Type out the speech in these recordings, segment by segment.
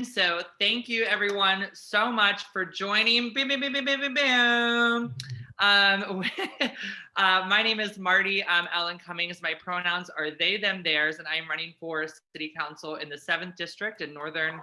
So thank you everyone so much for joining. Boom, boom, boom, boom, boom, boom, boom. My name is Marty. Ellen Cummings. My pronouns are they, them, theirs, and I'm running for City Council in the 7th District in Northern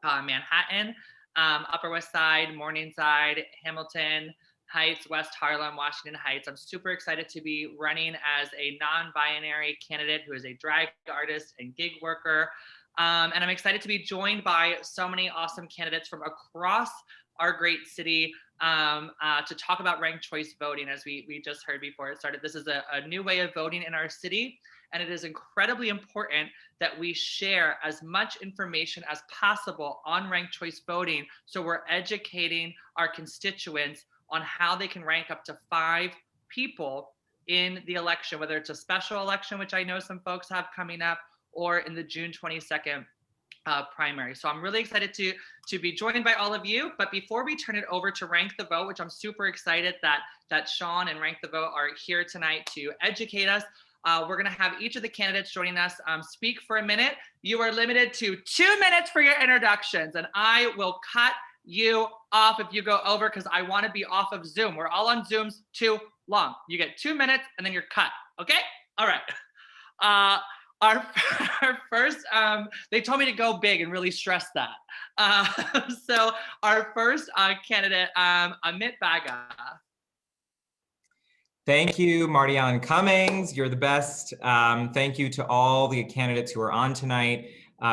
Manhattan, Upper West Side, Morningside, Hamilton Heights, West Harlem, Washington Heights. I'm super excited to be running as a non-binary candidate who is a drag artist and gig worker. And I'm excited to be joined by so many awesome candidates from across our great city to talk about ranked choice voting. As we just heard before it started, this is a new way of voting in our city, and it is incredibly important that we share as much information as possible on ranked choice voting, so we're educating our constituents on how they can rank up to 5 people in the election, whether it's a special election, which I know some folks have coming up, or in the June 22nd primary. So I'm really excited to be joined by all of you. But before we turn it over to Rank the Vote, which I'm super excited that Sean and Rank the Vote are here tonight to educate us, we're going to have each of the candidates joining us speak for a minute. You are limited to 2 minutes for your introductions, and I will cut you off if you go over, because I want to be off of Zoom. We're all on Zooms too long. You get 2 minutes and then you're cut. Okay? All right. Our first, they told me to go big and really stress that. So our first candidate, Amit Baga. Thank you, Marty Ellen Cummings. You're the best. Thank you to all the candidates who are on tonight.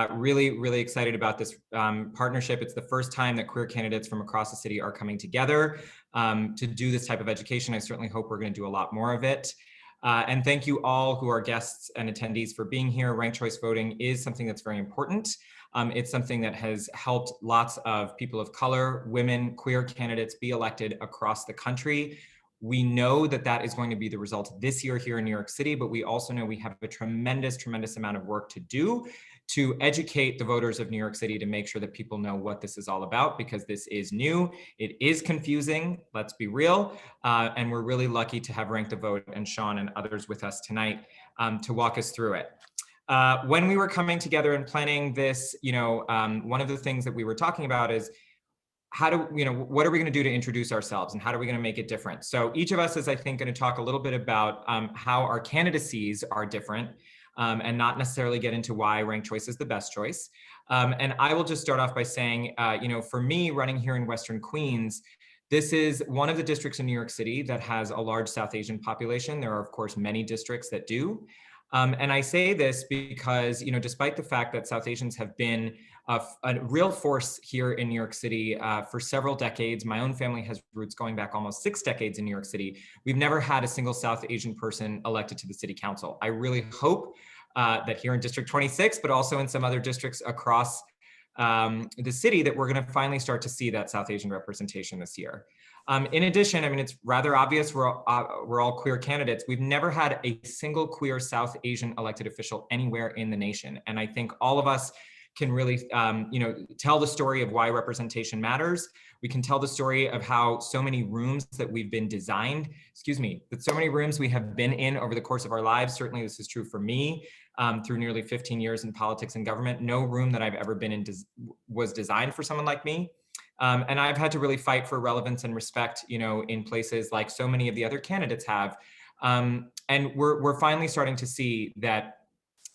Really excited about this partnership. It's the first time that queer candidates from across the city are coming together to do this type of education. I certainly hope we're going to do a lot more of it. And thank you all who are guests and attendees for being here. Ranked choice voting is something that's very important. It's something that has helped lots of people of color, women, queer candidates be elected across the country. We know that that is going to be the result this year here in New York City, but we also know we have a tremendous amount of work to do to educate the voters of New York City, to make sure that people know what this is all about, because this is new. It is confusing, let's be real. And we're really lucky to have Rank the Vote and Sean and others with us tonight to walk us through it. When we were coming together and planning this, one of the things that we were talking about is what are we going to do to introduce ourselves, and how are we going to make it different? So each of us is, I think, going to talk a little bit about how our candidacies are different, and not necessarily get into why ranked choice is the best choice. And I will just start off by saying, for me, running here in Western Queens, this is one of the districts in New York City that has a large South Asian population. There are, of course, many districts that do. And I say this because, despite the fact that South Asians have been a real force here in New York City for several decades, my own family has roots going back almost 6 decades in New York City, we've never had a single South Asian person elected to the city council. I really hope that here in District 26, but also in some other districts across the city, that we're going to finally start to see that South Asian representation this year. In addition, it's rather obvious we're all queer candidates. We've never had a single queer South Asian elected official anywhere in the nation. And I think all of us can really, tell the story of why representation matters. We can tell the story of how so many rooms that we've been that so many rooms we have been in over the course of our lives. Certainly this is true for me through nearly 15 years in politics and government. No room that I've ever been in was designed for someone like me. And I've had to really fight for relevance and respect, in places like so many of the other candidates have. And we're finally starting to see that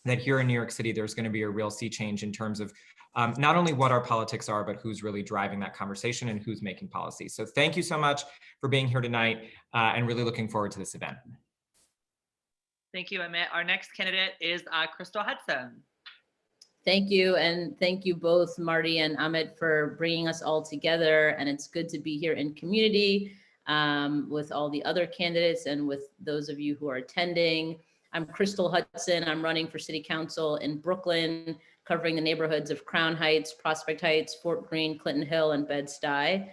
here in New York City, there's going to be a real sea change in terms of not only what our politics are, but who's really driving that conversation and who's making policy. So thank you so much for being here tonight, and really looking forward to this event. Thank you, Amit. Our next candidate is Crystal Hudson. Thank you, and thank you both, Marty and Amit, for bringing us all together. And it's good to be here in community with all the other candidates and with those of you who are attending. I'm Crystal Hudson. I'm running for City Council in Brooklyn, covering the neighborhoods of Crown Heights, Prospect Heights, Fort Greene, Clinton Hill, and Bed-Stuy.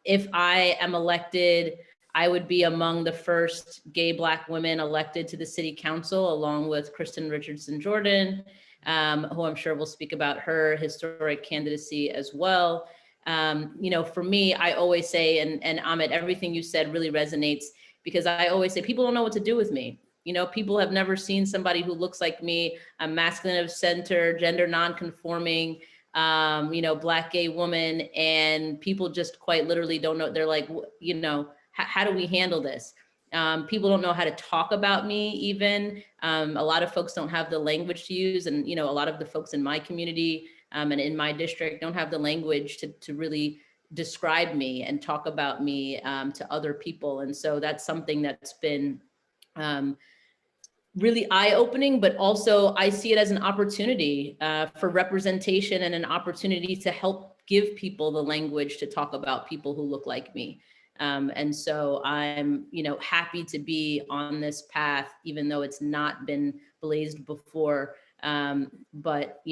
If I am elected, I would be among the first gay Black women elected to the City Council, along with Kristen Richardson Jordan, who I'm sure will speak about her historic candidacy as well. For me, I always say, and Amit, everything you said really resonates, because I always say people don't know what to do with me. People have never seen somebody who looks like me. I'm masculine of center, gender non-conforming. Black gay woman, and people just quite literally don't know. They're like, how do we handle this? People don't know how to talk about me even. A lot of folks don't have the language to use. And, a lot of the folks in my community and in my district don't have the language to really describe me and talk about me to other people. And so that's something that's been really eye-opening, but also I see it as an opportunity for representation and an opportunity to help give people the language to talk about people who look like me. And so I'm, happy to be on this path, even though it's not been blazed before. But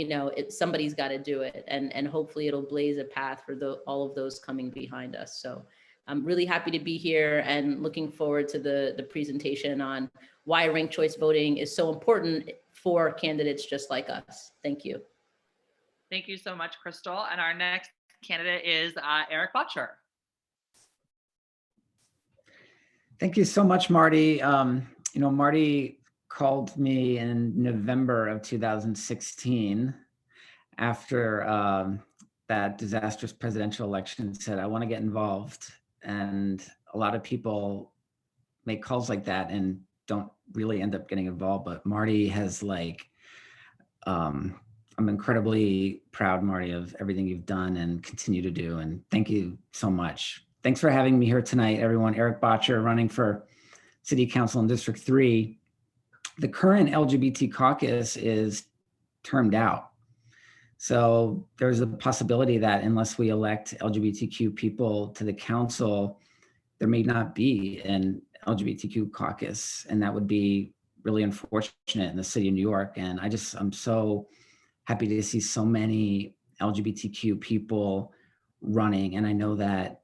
somebody's got to do it, and hopefully it'll blaze a path for all of those coming behind us. So I'm really happy to be here and looking forward to the presentation on why ranked choice voting is so important for candidates just like us. Thank you. Thank you so much, Crystal. And our next candidate is Eric Botcher. Thank you so much, Marty. Marty called me in November of 2016 after that disastrous presidential election, said, I want to get involved. And a lot of people make calls like that and don't really end up getting involved. But Marty has I'm incredibly proud, Marty, of everything you've done and continue to do. And thank you so much. Thanks for having me here tonight, everyone. Eric Botcher, running for City Council in District 3. The current LGBT caucus is termed out. So there's a possibility that unless we elect LGBTQ people to the council, there may not be an LGBTQ caucus, and that would be really unfortunate in the city of New York. And I'm so happy to see so many LGBTQ people running. And I know that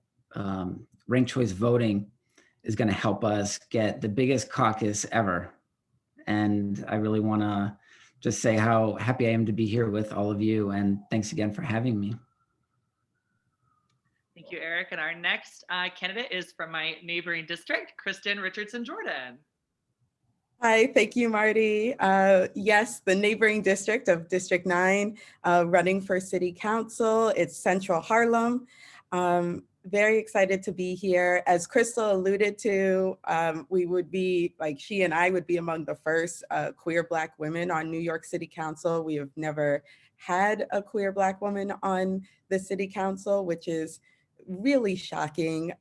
ranked choice voting is going to help us get the biggest caucus ever. And I really want to just say how happy I am to be here with all of you. And thanks again for having me. Thank you, Eric. And our next candidate is from my neighboring district, Kristen Richardson-Jordan. Hi, thank you, Marty. Yes, the neighboring district of District 9, running for City Council. It's Central Harlem. Very excited to be here. As Crystal alluded to, we would be, she and I would be among the first queer Black women on New York City Council. We have never had a queer Black woman on the City Council, which is really shocking,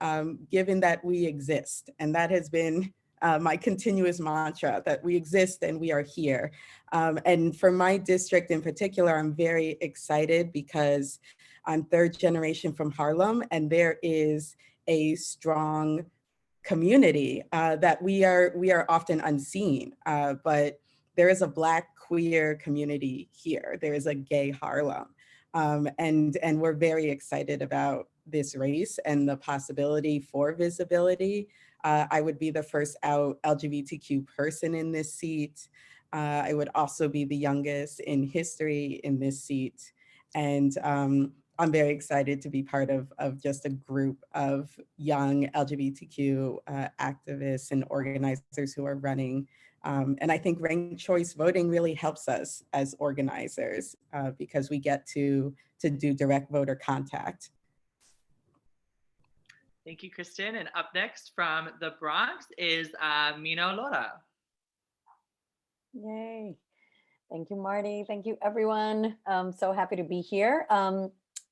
given that we exist. And that has been my continuous mantra, that we exist and we are here. And for my district in particular, I'm very excited because I'm third generation from Harlem, and there is a strong community that we are often unseen, but there is a Black queer community here. There is a gay Harlem, and we're very excited about this race and the possibility for visibility. I would be the first out LGBTQ person in this seat. I would also be the youngest in history in this seat. And I'm very excited to be part of just a group of young LGBTQ activists and organizers who are running. And I think ranked choice voting really helps us as organizers because we get to do direct voter contact. Thank you, Kristen. And up next from the Bronx is Mino Lora. Yay. Thank you, Marty. Thank you, everyone. I'm so happy to be here.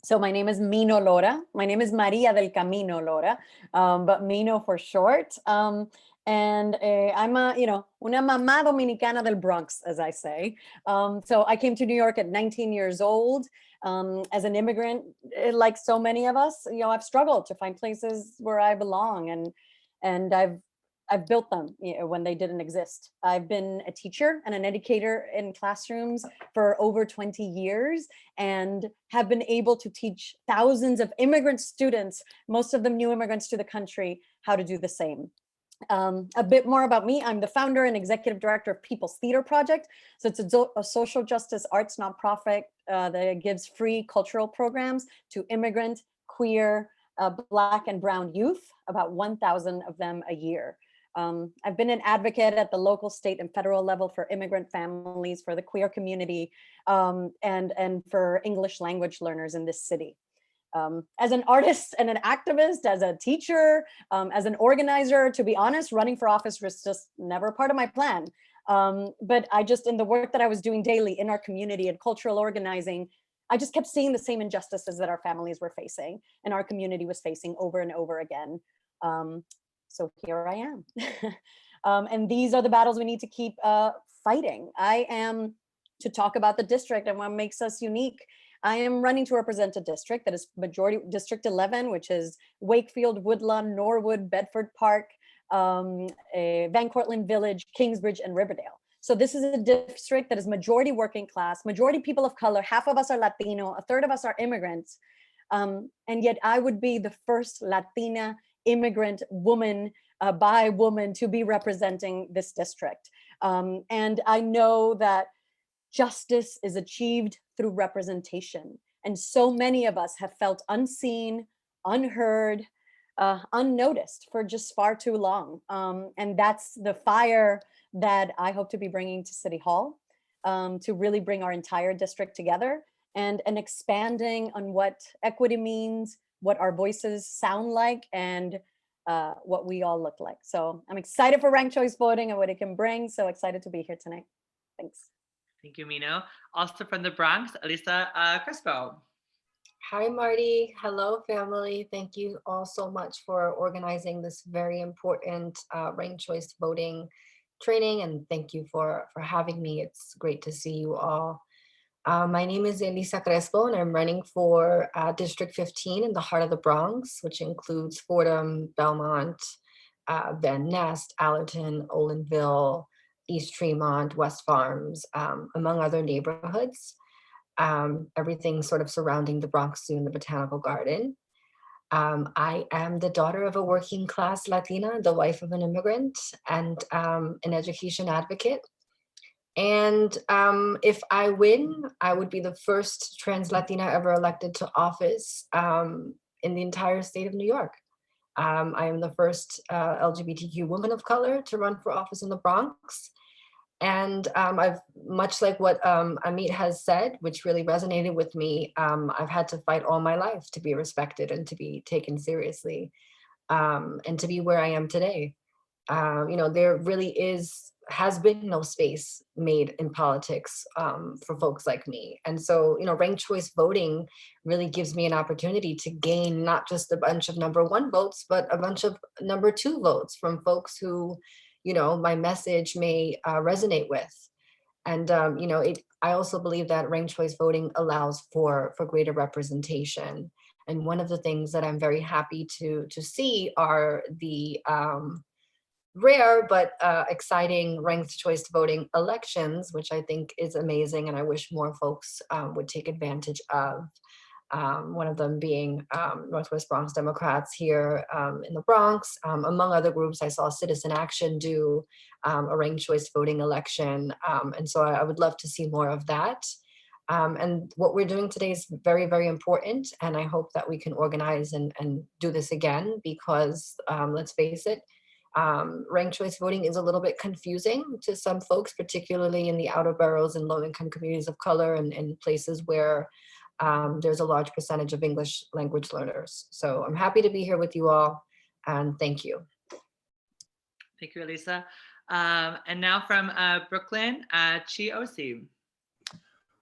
So my name is Mino Lora. My name is Maria del Camino Lora, but Mino for short. And I'm una mamá dominicana del Bronx, as I say. So I came to New York at 19 years old. As an immigrant, like so many of us, I've struggled to find places where I belong, and I've built them when they didn't exist. I've been a teacher and an educator in classrooms for over 20 years and have been able to teach thousands of immigrant students, most of them new immigrants to the country, how to do the same. A bit more about me. I'm the founder and executive director of People's Theater Project. So it's a social justice arts nonprofit that gives free cultural programs to immigrant, queer, Black and brown youth, about 1,000 of them a year. I've been an advocate at the local, state, and federal level for immigrant families, for the queer community, and for English language learners in this city. As an artist and an activist, as a teacher, as an organizer, to be honest, running for office was just never part of my plan. But I just, in the work that I was doing daily in our community and cultural organizing, I just kept seeing the same injustices that our families were facing and our community was facing over and over again. So here I am. And these are the battles we need to keep fighting. I am to talk about the district and what makes us unique. I am running to represent a district that is majority District 11, which is Wakefield, Woodlawn, Norwood, Bedford Park, Van Cortlandt Village, Kingsbridge, and Riverdale. So this is a district that is majority working class, majority people of color, half of us are Latino, a third of us are immigrants. And yet I would be the first Latina immigrant woman, bi woman, to be representing this district. And I know that justice is achieved through representation. And so many of us have felt unseen, unheard, unnoticed for just far too long. And that's the fire that I hope to be bringing to City Hall, to really bring our entire district together and expanding on what equity means, what our voices sound like, and what we all look like. So I'm excited for ranked choice voting and what it can bring. So excited to be here tonight. Thanks. Thank you, Mino. Also from the Bronx, Elisa Crespo. Hi, Marty. Hello, family. Thank you all so much for organizing this very important ranked choice voting training, and thank you for having me. It's great to see you all. My name is Elisa Crespo, and I'm running for District 15 in the heart of the Bronx, which includes Fordham, Belmont, Van Nest, Allerton, Olinville, East Tremont, West Farms, among other neighborhoods. Everything sort of surrounding the Bronx Zoo and the Botanical Garden. I am the daughter of a working class Latina, the wife of an immigrant, and an education advocate. And if I win, I would be the first trans Latina ever elected to office in the entire state of New York. I am the first LGBTQ woman of color to run for office in the Bronx. And I've, much like what Amit has said, which really resonated with me, I've had to fight all my life to be respected and to be taken seriously, and to be where I am today. You know, there really has been no space made in politics for folks like me. And so, you know, ranked choice voting really gives me an opportunity to gain not just a bunch of number 1 votes, but a bunch of number 2 votes from folks who, you know, my message may resonate with. And, you know, I also believe that ranked choice voting allows for greater representation. And one of the things that I'm very happy to see are the rare but exciting ranked choice voting elections, which I think is amazing. And I wish more folks would take advantage of. One of them being Northwest Bronx Democrats here in the Bronx. Among other groups, I saw Citizen Action do a ranked choice voting election. And so I would love to see more of that. And what we're doing today is very, very important. And I hope that we can organize and do this again, because let's face it, ranked choice voting is a little bit confusing to some folks, particularly in the outer boroughs and low-income communities of color and places where there's a large percentage of English language learners. So I'm happy to be here with you all, and thank you. Thank you, Elisa. And now from Brooklyn, Chi Osi.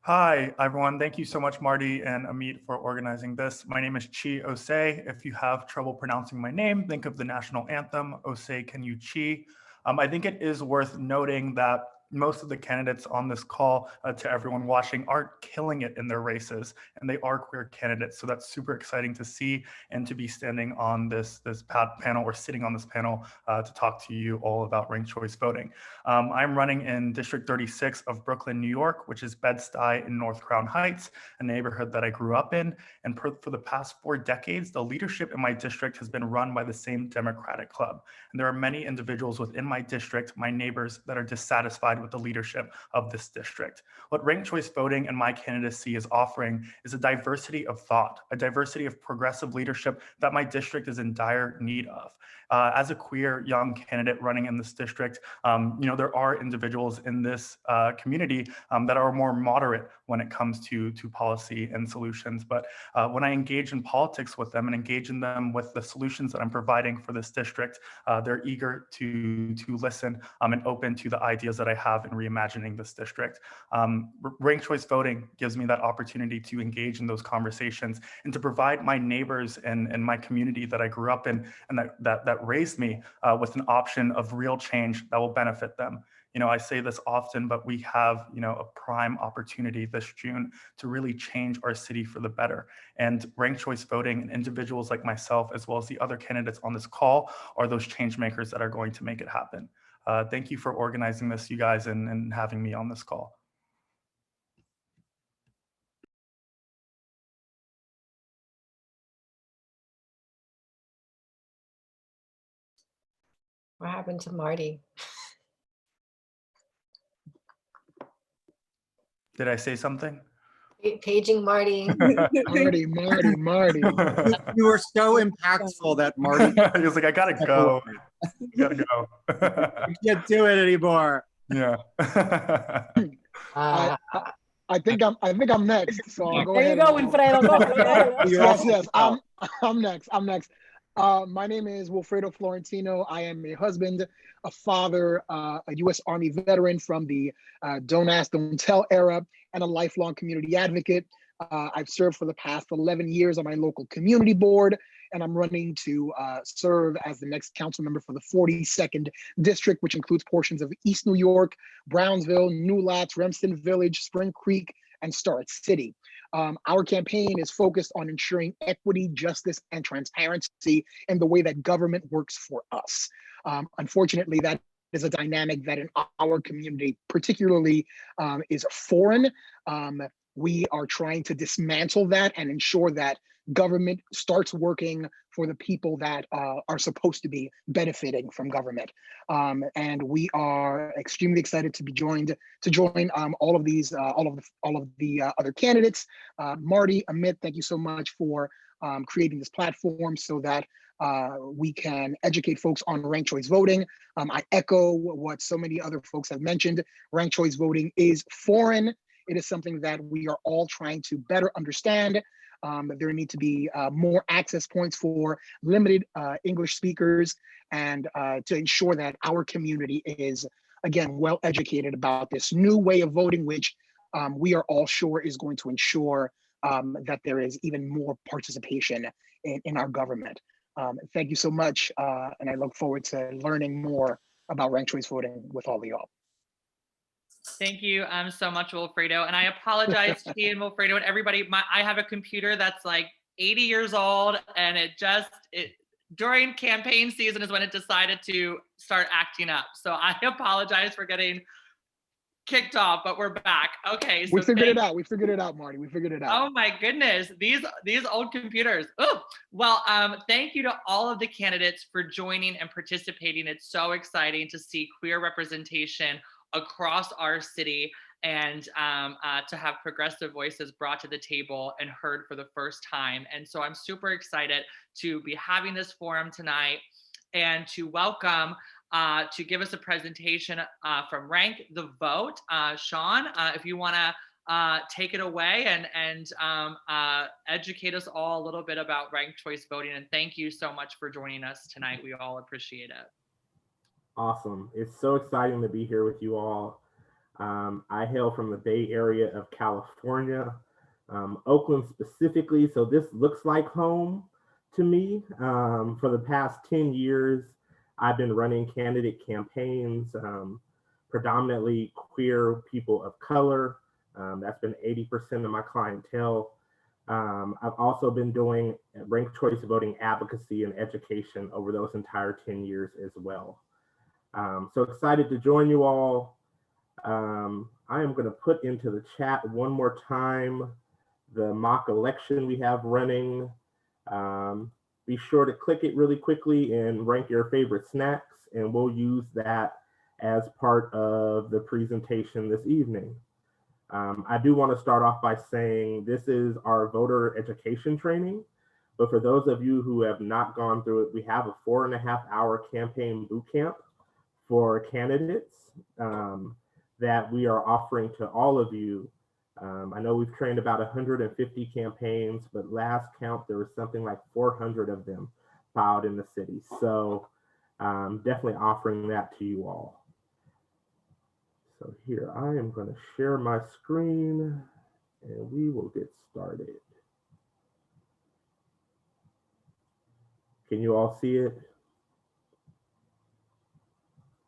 Hi, everyone. Thank you so much, Marty and Amit, for organizing this. My name is Chi Osei. If you have trouble pronouncing my name, think of the national anthem, Osei Can You Chi. I think it is worth noting that most of the candidates on this call, to everyone watching, are killing it in their races, and they are queer candidates. So that's super exciting to see, and to be standing on this panel, or sitting on this panel, to talk to you all about ranked choice voting. I'm running in District 36 of Brooklyn, New York, which is Bed-Stuy in North Crown Heights, a neighborhood that I grew up in. And for the past 4 decades, the leadership in my district has been run by the same Democratic club. And there are many individuals within my district, my neighbors, that are dissatisfied side with the leadership of this district. What ranked choice voting and my candidacy is offering is a diversity of thought, a diversity of progressive leadership that my district is in dire need of. As a queer young candidate running in this district, there are individuals in this community that are more moderate when it comes to policy and solutions. But when I engage in politics with them and engage in them with the solutions that I'm providing for this district, they're eager to listen and open to the ideas that I have in reimagining this district. Ranked choice voting gives me that opportunity to engage in those conversations and to provide my neighbors and my community that I grew up in and that raised me with an option of real change that will benefit them. I say this often, but we have, a prime opportunity this June to really change our city for the better. And ranked choice voting and individuals like myself, as well as the other candidates on this call, are those change makers that are going to make it happen. Thank you for organizing this, you guys, and having me on this call. What happened to Marty? Did I say something? Paging Marty. Marty. You were so impactful that Marty. He was like, I gotta go. I can't do it anymore. Yeah. I think I'm next. So I'll go There ahead. you go, Wilfredo. Go. Yes. I'm next. My name is Wilfredo Florentino. I am a husband, a father, a U.S. Army veteran from the Don't Ask, Don't Tell era, and a lifelong community advocate. I've served for the past 11 years on my local community board, and I'm running to serve as the next council member for the 42nd district, which includes portions of East New York, Brownsville, New Lats, Remsen Village, Spring Creek, and Starrett City. Our campaign is focused on ensuring equity, justice, and transparency in the way that government works for us. Unfortunately, that is a dynamic that in our community particularly is foreign. We are trying to dismantle that and ensure that government starts working for the people that are supposed to be benefiting from government. And we are extremely excited to join all of the other candidates. Marty, Amit, thank you so much for creating this platform so that we can educate folks on ranked choice voting. I echo what so many other folks have mentioned. Ranked choice voting is foreign. It is something that we are all trying to better understand. There need to be more access points for limited English speakers and to ensure that our community is, again, well educated about this new way of voting, which we are all sure is going to ensure that there is even more participation in our government. Thank you so much, and I look forward to learning more about ranked choice voting with all of y'all. Thank you so much, Wilfredo. And I apologize to you and Wilfredo and everybody. I have a computer that's like 80 years old, and during campaign season is when it decided to start acting up. So I apologize for getting kicked off, but we're back. Okay. So we figured it out. We figured it out, Marty. We figured it out. Oh my goodness. These old computers. Oh, well, thank you to all of the candidates for joining and participating. It's so exciting to see queer representation across our city and to have progressive voices brought to the table and heard for the first time. And so I'm super excited to be having this forum tonight and to welcome to give us a presentation from Rank the Vote. Sean, if you want to take it away and educate us all a little bit about ranked choice voting. And thank you so much for joining us tonight. We all appreciate it. Awesome. It's so exciting to be here with you all. I hail from the Bay Area of California, Oakland specifically. So this looks like home to me. For the past 10 years, I've been running candidate campaigns, predominantly queer people of color. That's been 80% of my clientele. I've also been doing ranked choice voting advocacy and education over those entire 10 years as well. So excited to join you all. I am going to put into the chat one more time the mock election we have running. Be sure to click it really quickly and rank your favorite snacks, and we'll use that as part of the presentation this evening. I do want to start off by saying this is our voter education training, but for those of you who have not gone through it, we have a 4.5-hour campaign boot camp for candidates that we are offering to all of you. I know we've trained about 150 campaigns, but last count, there was something like 400 of them filed in the city. So definitely offering that to you all. So here, I am going to share my screen and we will get started. Can you all see it?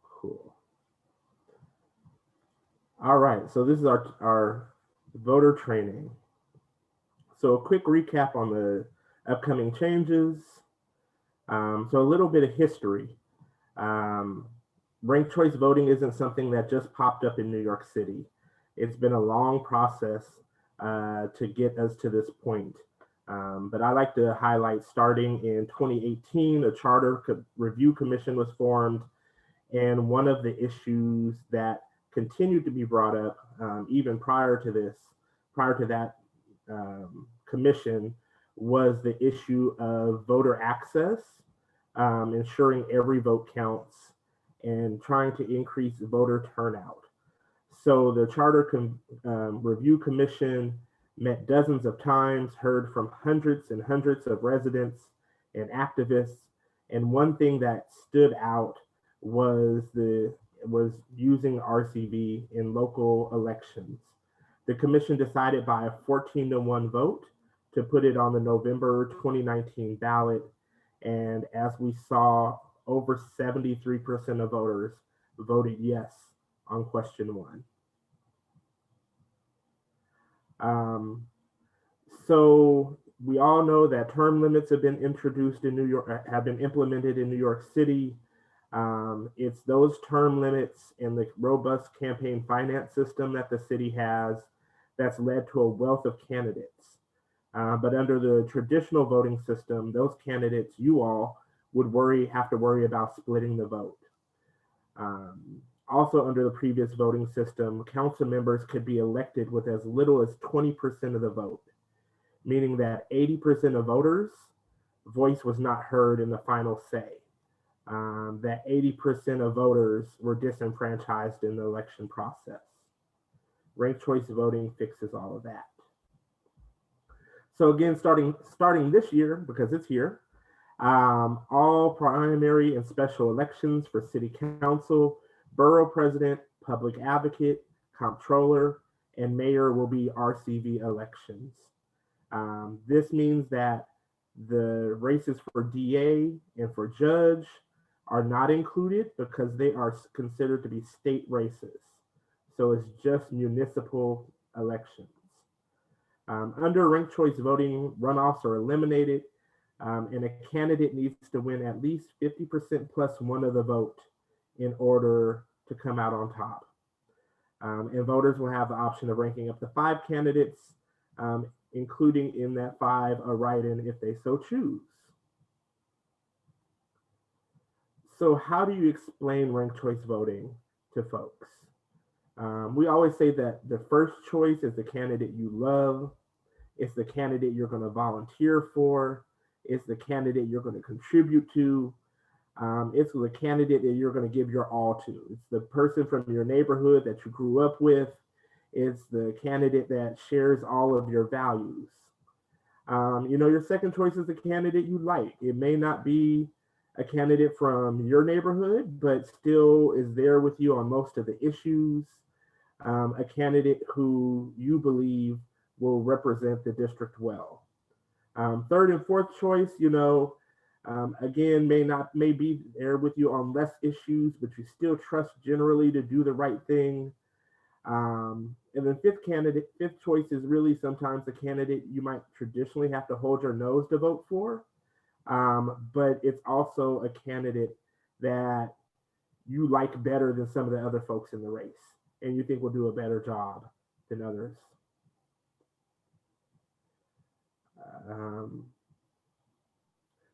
Cool. All right, so this is our voter training. So a quick recap on the upcoming changes. So a little bit of history. Ranked choice voting isn't something that just popped up in New York City. It's been a long process to get us to this point. But I like to highlight starting in 2018, a charter review commission was formed. And one of the issues that continued to be brought up even prior to that commission was the issue of voter access, ensuring every vote counts, and trying to increase voter turnout. So the Charter Review Commission met dozens of times, heard from hundreds and hundreds of residents and activists. And one thing that stood out was using RCV in local elections. The commission decided by a 14-to-1 vote to put it on the November 2019 ballot. And as we saw, over 73% of voters voted yes on question 1. So we all know that term limits have been introduced in New York, have been implemented in New York City. It's those term limits and the robust campaign finance system that the city has that's led to a wealth of candidates. But under the traditional voting system, those candidates, you all, would have to worry about splitting the vote. Also under the previous voting system, council members could be elected with as little as 20% of the vote, meaning that 80% of voters' voice was not heard in the final say. That 80% of voters were disenfranchised in the election process. Ranked choice voting fixes all of that. So again, starting this year, because it's here, all primary and special elections for city council, borough president, public advocate, comptroller, and mayor will be RCV elections. This means that the races for DA and for judge are not included because they are considered to be state races. So it's just municipal elections. Under ranked choice voting, runoffs are eliminated, and a candidate needs to win at least 50% plus one of the vote in order to come out on top. And voters will have the option of ranking up to 5 candidates, including in that 5 a write-in if they so choose. So how do you explain ranked choice voting to folks? We always say that the first choice is the candidate you love. It's the candidate you're going to volunteer for. It's the candidate you're going to contribute to. It's the candidate that you're going to give your all to. It's the person from your neighborhood that you grew up with. It's the candidate that shares all of your values. Your second choice is the candidate you like. It may not be a candidate from your neighborhood, but still is there with you on most of the issues. A candidate who you believe will represent the district well. Third and fourth choice, again, may be there with you on less issues, but you still trust generally to do the right thing. And then fifth choice is really sometimes the candidate you might traditionally have to hold your nose to vote for. But it's also a candidate that you like better than some of the other folks in the race, and you think will do a better job than others.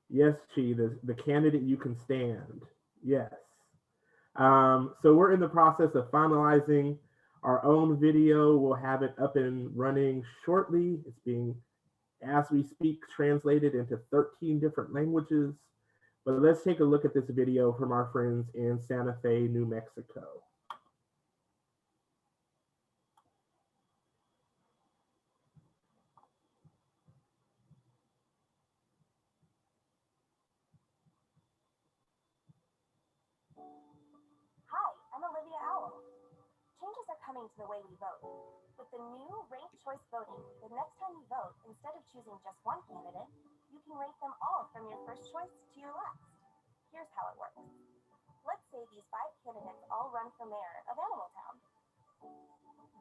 Yes, Chi, the candidate you can stand. Yes. So we're in the process of finalizing our own video. We'll have it up and running shortly. It's being, as we speak, translated into 13 different languages. But let's take a look at this video from our friends in Santa Fe, New Mexico. Hi, I'm Olivia Owl. Changes are coming to the way we vote. With the new ranked choice voting, the next time you vote, instead of choosing just one candidate, you can rank them all from your first choice to your last. Here's how it works. Let's say these 5 candidates all run for mayor of Animal Town.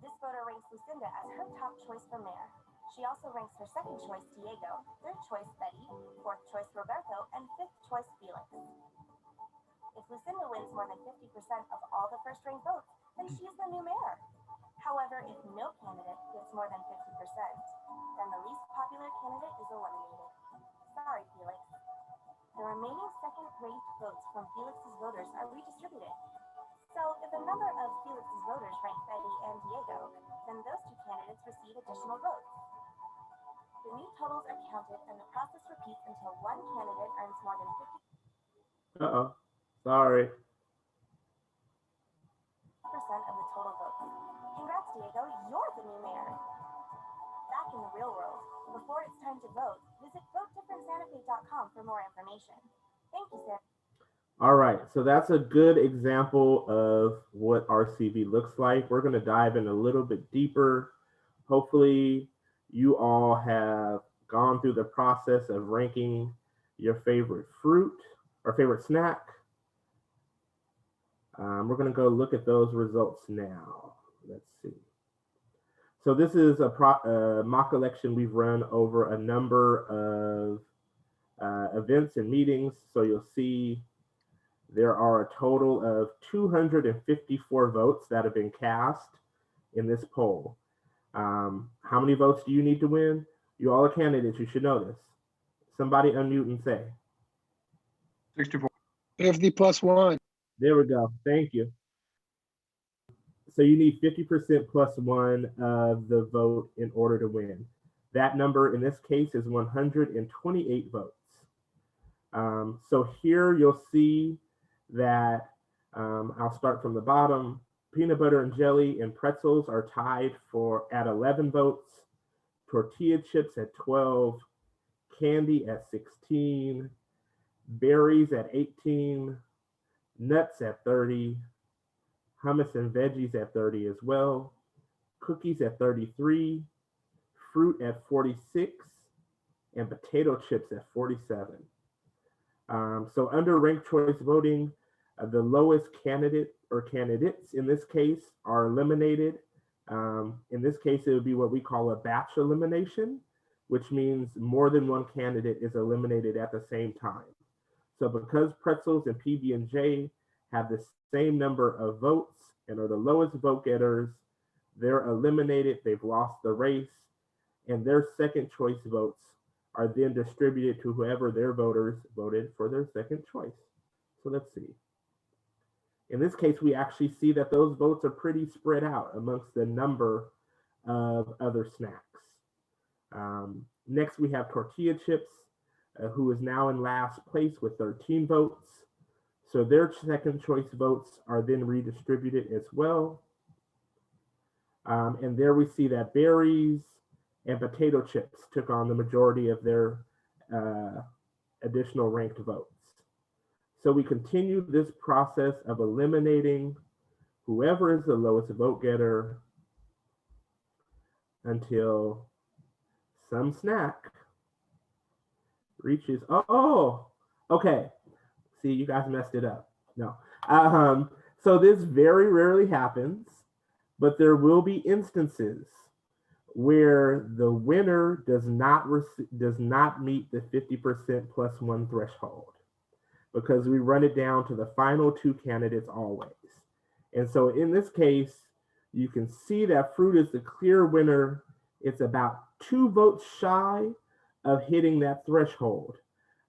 This voter ranks Lucinda as her top choice for mayor. She also ranks her second choice Diego, third choice Betty, fourth choice Roberto, and fifth choice Felix. If Lucinda wins more than 50% of all the first ring votes, then she's the new mayor. However, if no candidate gets more than 50%, then the least popular candidate is eliminated. Sorry, Felix. The remaining second-ranked votes from Felix's voters are redistributed. So if a number of Felix's voters rank Betty and Diego, then those 2 candidates receive additional votes. The new totals are counted and the process repeats until one candidate earns more than 50%. Uh-oh, sorry. Of the total votes. Congrats, Diego, you're the new mayor. Back in the real world, before it's time to vote, visit votedifferentsantafe.com for more information. Thank you, Sarah. All right, so that's a good example of what RCV looks like. We're going to dive in a little bit deeper. Hopefully, you all have gone through the process of ranking your favorite fruit or favorite snack. We're going to go look at those results now. Let's see. So this is a mock election we've run over a number of events and meetings. So you'll see there are a total of 254 votes that have been cast in this poll. How many votes do you need to win? You all are candidates. You should know this. Somebody unmute and say. 64. 50 plus 1. There we go. Thank you. So you need 50% plus 1 of the vote in order to win. That number in this case is 128 votes. So here you'll see that I'll start from the bottom. Peanut butter and jelly and pretzels are tied at 11 votes. Tortilla chips at 12. Candy at 16. Berries at 18. Nuts at 30, hummus and veggies at 30 as well, cookies at 33, fruit at 46, and potato chips at 47. So under ranked choice voting, the lowest candidate or candidates in this case are eliminated. In this case, it would be what we call a batch elimination, which means more than one candidate is eliminated at the same time. So because pretzels and PB&J have the same number of votes and are the lowest vote getters, they're eliminated, they've lost the race, and their second choice votes are then distributed to whoever their voters voted for their second choice. So let's see. In this case, we actually see that those votes are pretty spread out amongst the number of other snacks. Next, we have tortilla chips, who is now in last place with 13 votes. So their second choice votes are then redistributed as well. And there we see that berries and potato chips took on the majority of their additional ranked votes. So we continue this process of eliminating whoever is the lowest vote getter until some snack reaches, okay. See, you guys messed it up. No. So this very rarely happens, but there will be instances where the winner does not meet the 50% plus 1 threshold, because we run it down to the final 2 candidates always. And so in this case, you can see that fruit is the clear winner. It's about 2 votes shy of hitting that threshold.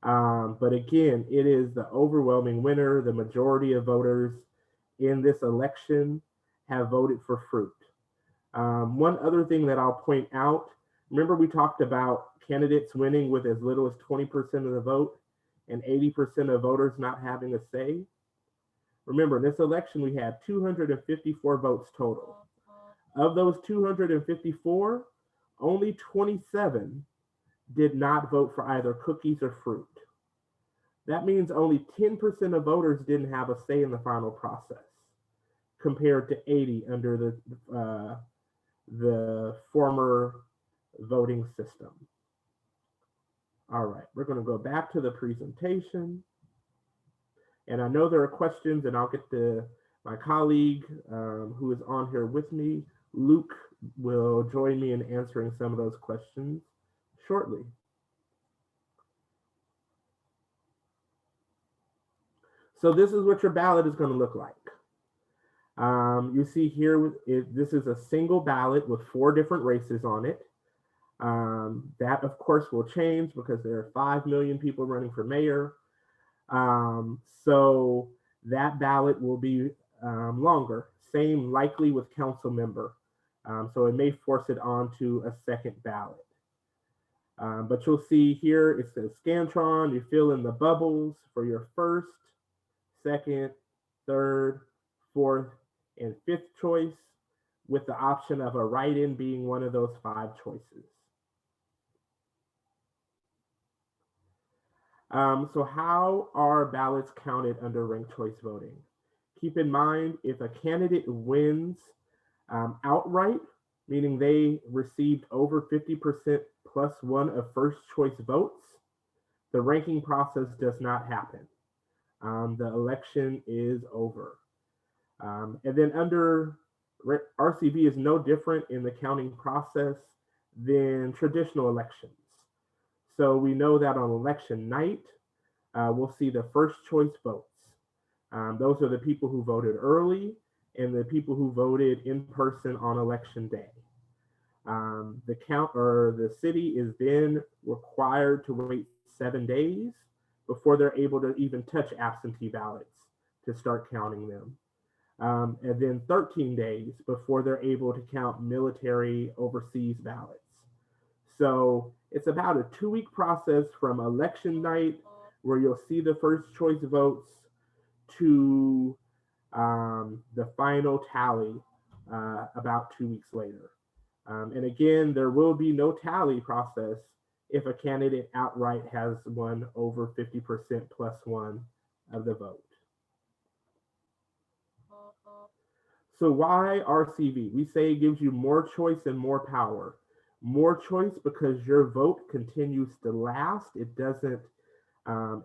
But again, it is the overwhelming winner. The majority of voters in this election have voted for fruit. One other thing that I'll point out, remember we talked about candidates winning with as little as 20% of the vote and 80% of voters not having a say? Remember, in this election, we had 254 votes total. Of those 254, only 27 did not vote for either cookies or fruit. That means only 10% of voters didn't have a say in the final process, compared to 80 under the former voting system. All right, we're going to go back to the presentation. And I know there are questions, and I'll get to my colleague who is on here with me. Luke will join me in answering some of those questions shortly. So this is what your ballot is going to look like. You see here, this is a single ballot with 4 different races on it. That, of course, will change because there are 5 million people running for mayor. So that ballot will be longer. Same likely with council member. So it may force it onto a second ballot. But you'll see here, it says Scantron. You fill in the bubbles for your first, second, third, fourth, and fifth choice, with the option of a write-in being one of those 5 choices. So how are ballots counted under ranked choice voting? Keep in mind, if a candidate wins outright, meaning they received over 50% plus 1 of first choice votes, the ranking process does not happen. The election is over. And then under RCV is no different in the counting process than traditional elections. So we know that on election night, we'll see the first choice votes. Those are the people who voted early and the people who voted in person on election day. The city is then required to wait 7 days before they're able to even touch absentee ballots to start counting them. And then 13 days before they're able to count military overseas ballots. So it's about a 2-week process from election night, where you'll see the first choice votes, to the final tally about 2 weeks later. And again, there will be no tally process if a candidate outright has won over 50% plus 1 of the vote. So why RCV? We say it gives you more choice and more power. More choice because your vote continues to last. It doesn't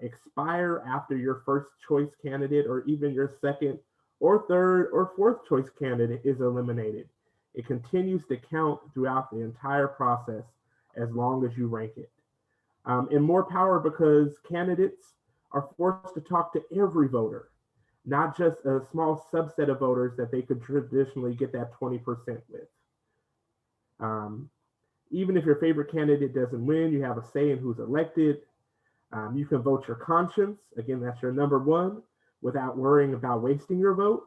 expire after your first choice candidate or even your second or third or fourth choice candidate is eliminated. It continues to count throughout the entire process as long as you rank it. And more power because candidates are forced to talk to every voter, not just a small subset of voters that they could traditionally get that 20% with. Even if your favorite candidate doesn't win, you have a say in who's elected. You can vote your conscience. Again, that's your number 1, without worrying about wasting your vote.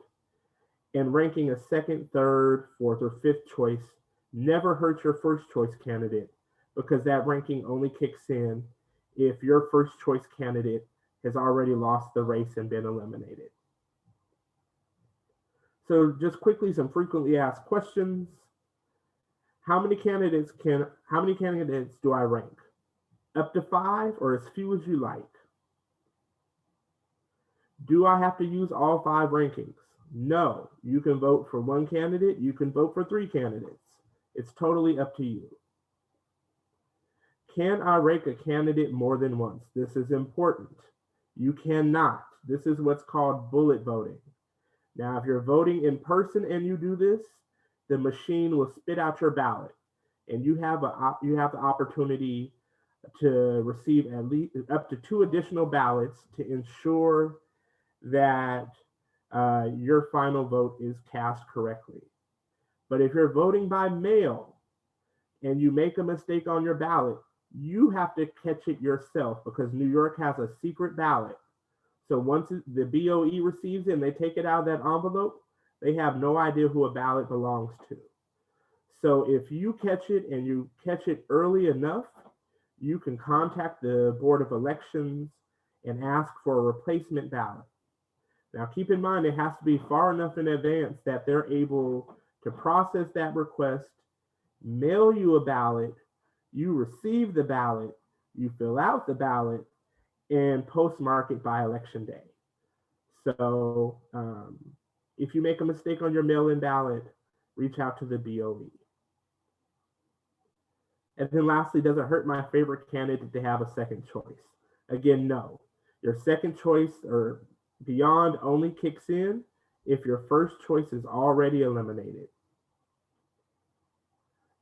And ranking a second, third, fourth, or fifth choice never hurts your first choice candidate, because that ranking only kicks in if your first choice candidate has already lost the race and been eliminated. So just quickly, some frequently asked questions. How many candidates do I rank? Up to 5 or as few as you like? Do I have to use all 5 rankings? No, you can vote for 1 candidate, you can vote for 3 candidates. It's totally up to you. Can I rank a candidate more than once? This is important. You cannot. This is what's called bullet voting. Now, if you're voting in person and you do this, the machine will spit out your ballot, and you have the opportunity to receive at least up to 2 additional ballots to ensure that your final vote is cast correctly. But if you're voting by mail and you make a mistake on your ballot, you have to catch it yourself, because New York has a secret ballot. So once the BOE receives it and they take it out of that envelope, they have no idea who a ballot belongs to. So if you catch it and you catch it early enough, you can contact the Board of Elections and ask for a replacement ballot. Now keep in mind, it has to be far enough in advance that they're able to process that request, mail you a ballot, you receive the ballot, you fill out the ballot, and postmark it by election day. So if you make a mistake on your mail-in ballot, reach out to the BOE. And then lastly, does it hurt my favorite candidate to have a second choice? Again, no. Your second choice or beyond only kicks in if your first choice is already eliminated.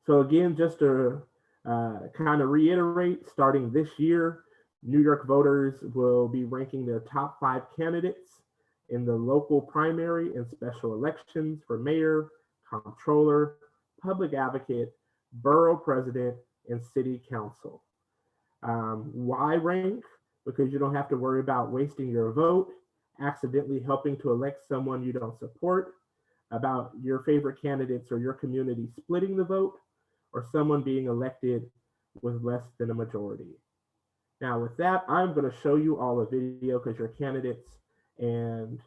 So again, just to kind of reiterate, starting this year, New York voters will be ranking their top 5 candidates in the local primary and special elections for mayor, comptroller, public advocate, borough president, and city council. Why rank? Because you don't have to worry about wasting your vote, accidentally helping to elect someone you don't support, about your favorite candidates or your community splitting the vote, or someone being elected with less than a majority. Now with that, I'm going to show you all a video because you're candidates, and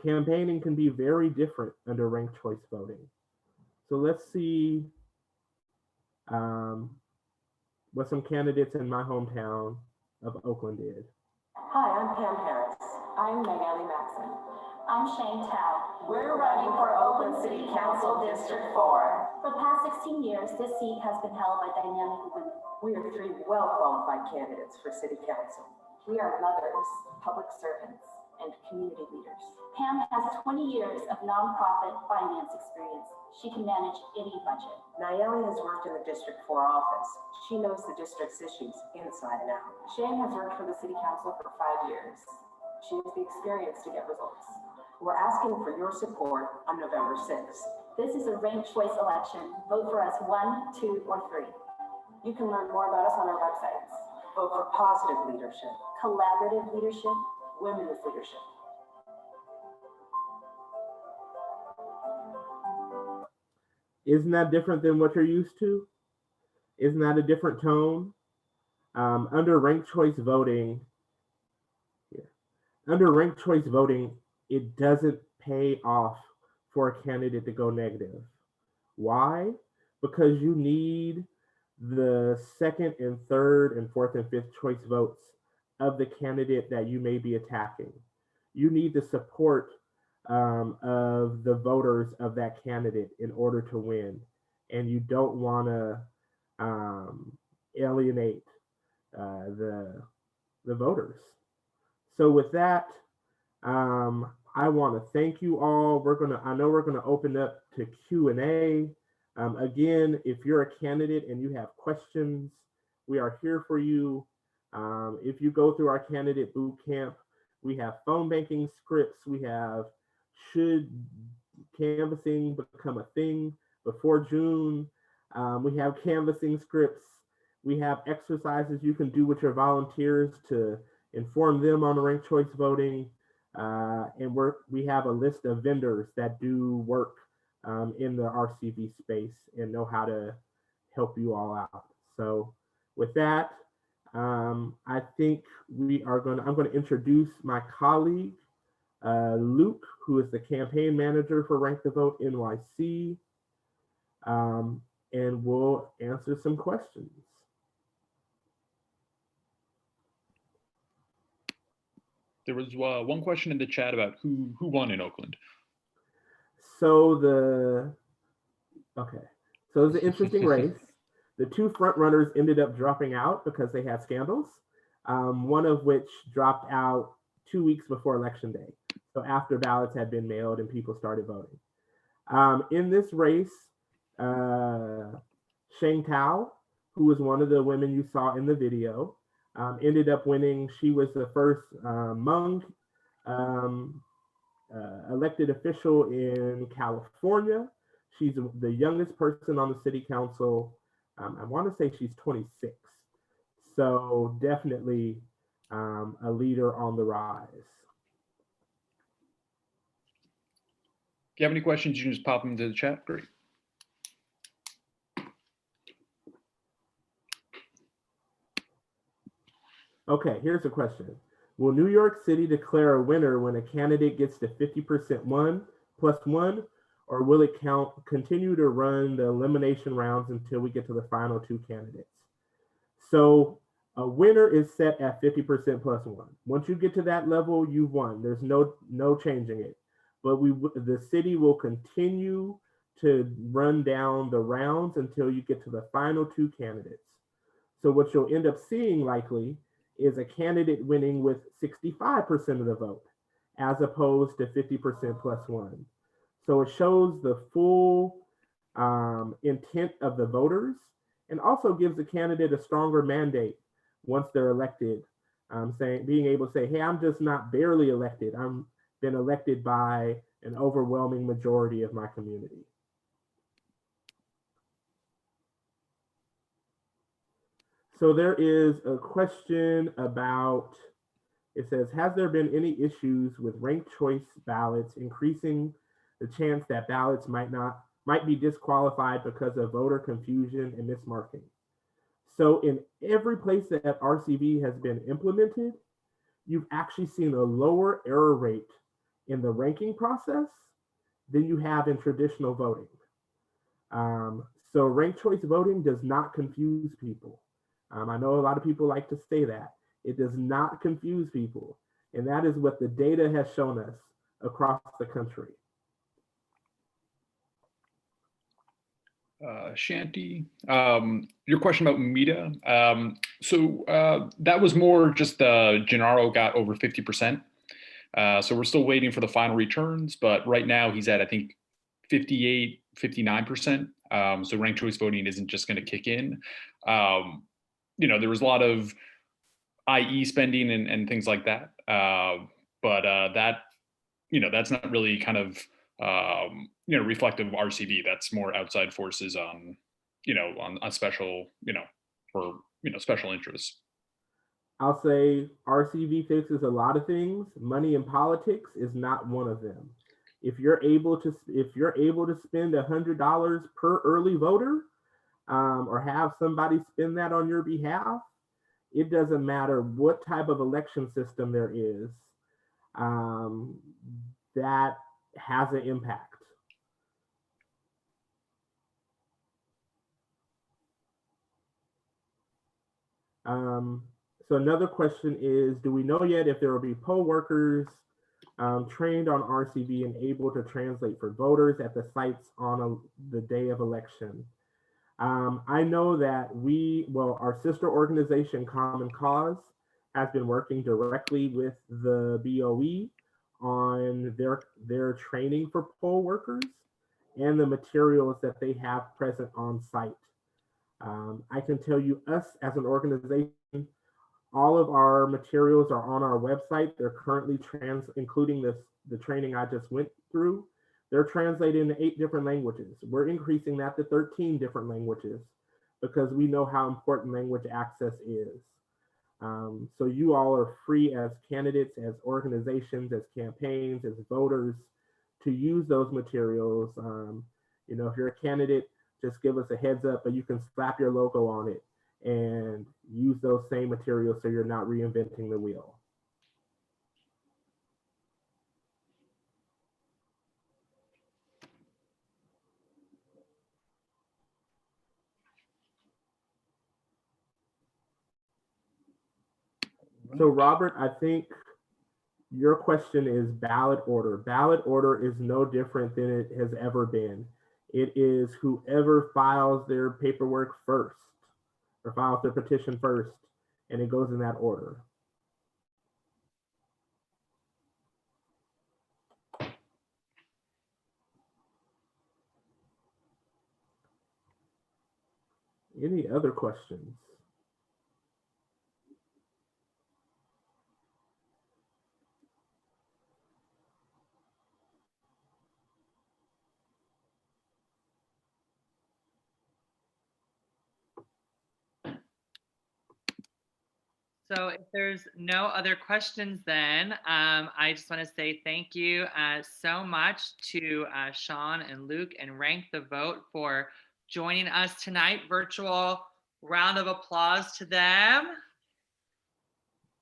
campaigning can be very different under ranked choice voting. So let's see what some candidates in my hometown of Oakland did. Hi, I'm Pam Harris. I'm Magali Maxson. I'm Shane Tao. We're running for Oakland City Council District 4. For the past 16 years, this seat has been held by dynamic women. We are 3 well-qualified candidates for City Council. We are mothers, public servants, and community leaders. Pam has 20 years of nonprofit finance experience. She can manage any budget. Nayeli has worked in the District 4 office. She knows the district's issues inside and out. Shane has worked for the City Council for 5 years. She has the experience to get results. We're asking for your support on November 6th. This is a ranked choice election. Vote for us 1, 2, or 3. You can learn more about us on our websites. Vote for positive leadership, Collaborative leadership. women's leadership. Isn't that different than what you're used to? Isn't that a different tone? Under ranked choice voting, it doesn't pay off for a candidate to go negative. Why? Because you need the second and third and fourth and fifth choice votes of the candidate that you may be attacking. You need the support of the voters of that candidate in order to win. And you don't want to alienate the voters. So with that, I want to thank you all. I know we're gonna open up to Q&A. Again, if you're a candidate and you have questions, we are here for you. If you go through our candidate boot camp, we have phone banking scripts. We have should canvassing become a thing before June. We have canvassing scripts. We have exercises you can do with your volunteers to inform them on ranked choice voting. And we have a list of vendors that do work in the RCV space and know how to help you all out. So with that, I think I'm going to introduce my colleague, Luke, who is the campaign manager for Rank the Vote NYC, and we'll answer some questions. There was one question in the chat about who won in Oakland. So it was an interesting race. The 2 front runners ended up dropping out because they had scandals, one of which dropped out 2 weeks before Election Day. So after ballots had been mailed and people started voting. In this race, Shane Tao, who was one of the women you saw in the video, ended up winning. She was the first Hmong elected official in California. She's the youngest person on the city council. I want to say she's 26. So definitely a leader on the rise. If you have any questions, you can just pop them into the chat. Great. Okay, here's a question. Will New York City declare a winner when a candidate gets to 50% plus one, or will it continue to run the elimination rounds until we get to the final two candidates? So a winner is set at 50% plus one. Once you get to that level, you've won. There's no changing it. But the city will continue to run down the rounds until you get to the final two candidates. So what you'll end up seeing likely is a candidate winning with 65% of the vote, as opposed to 50% plus one. So it shows the full intent of the voters, and also gives the candidate a stronger mandate once they're elected, being able to say, hey, I'm just not barely elected. I'm been elected by an overwhelming majority of my community. So there is a question about, it says, has there been any issues with ranked choice ballots increasing the chance that ballots might be disqualified because of voter confusion and mismarking? So in every place that RCV has been implemented, you've actually seen a lower error rate in the ranking process than you have in traditional voting. So ranked choice voting does not confuse people. I know a lot of people like to say that. It does not confuse people. And that is what the data has shown us across the country. Shanti, your question about Mita. That was more just Gennaro got over 50%. So we're still waiting for the final returns, but right now he's at, I think, 58, 59%. So ranked choice voting isn't just going to kick in. There was a lot of IE spending and things like that. But that's not really kind of, reflective of RCV. That's more outside forces on special, for, special interests. I'll say RCV fixes a lot of things. Money in politics is not one of them. If you're able to spend $100 per early voter, or have somebody spend that on your behalf, it doesn't matter what type of election system there is, that has an impact. So another question is, do we know yet if there will be poll workers trained on RCV and able to translate for voters at the sites on the day of election? I know that our sister organization, Common Cause, has been working directly with the BOE on their training for poll workers and the materials that they have present on site. I can tell you, us as an organization, all of our materials are on our website. They're currently including the training I just went through. They're translated into 8 different languages. We're increasing that to 13 different languages because we know how important language access is. So you all are free as candidates, as organizations, as campaigns, as voters to use those materials. If you're a candidate, just give us a heads up, but you can slap your logo on it and use those same materials so you're not reinventing the wheel. So Robert, I think your question is ballot order. Ballot order is no different than it has ever been. It is whoever files their paperwork first or files their petition first, and it goes in that order. Any other questions? So if there's no other questions, then I just want to say thank you so much to Sean and Luke and Rank the Vote for joining us tonight. Virtual round of applause to them.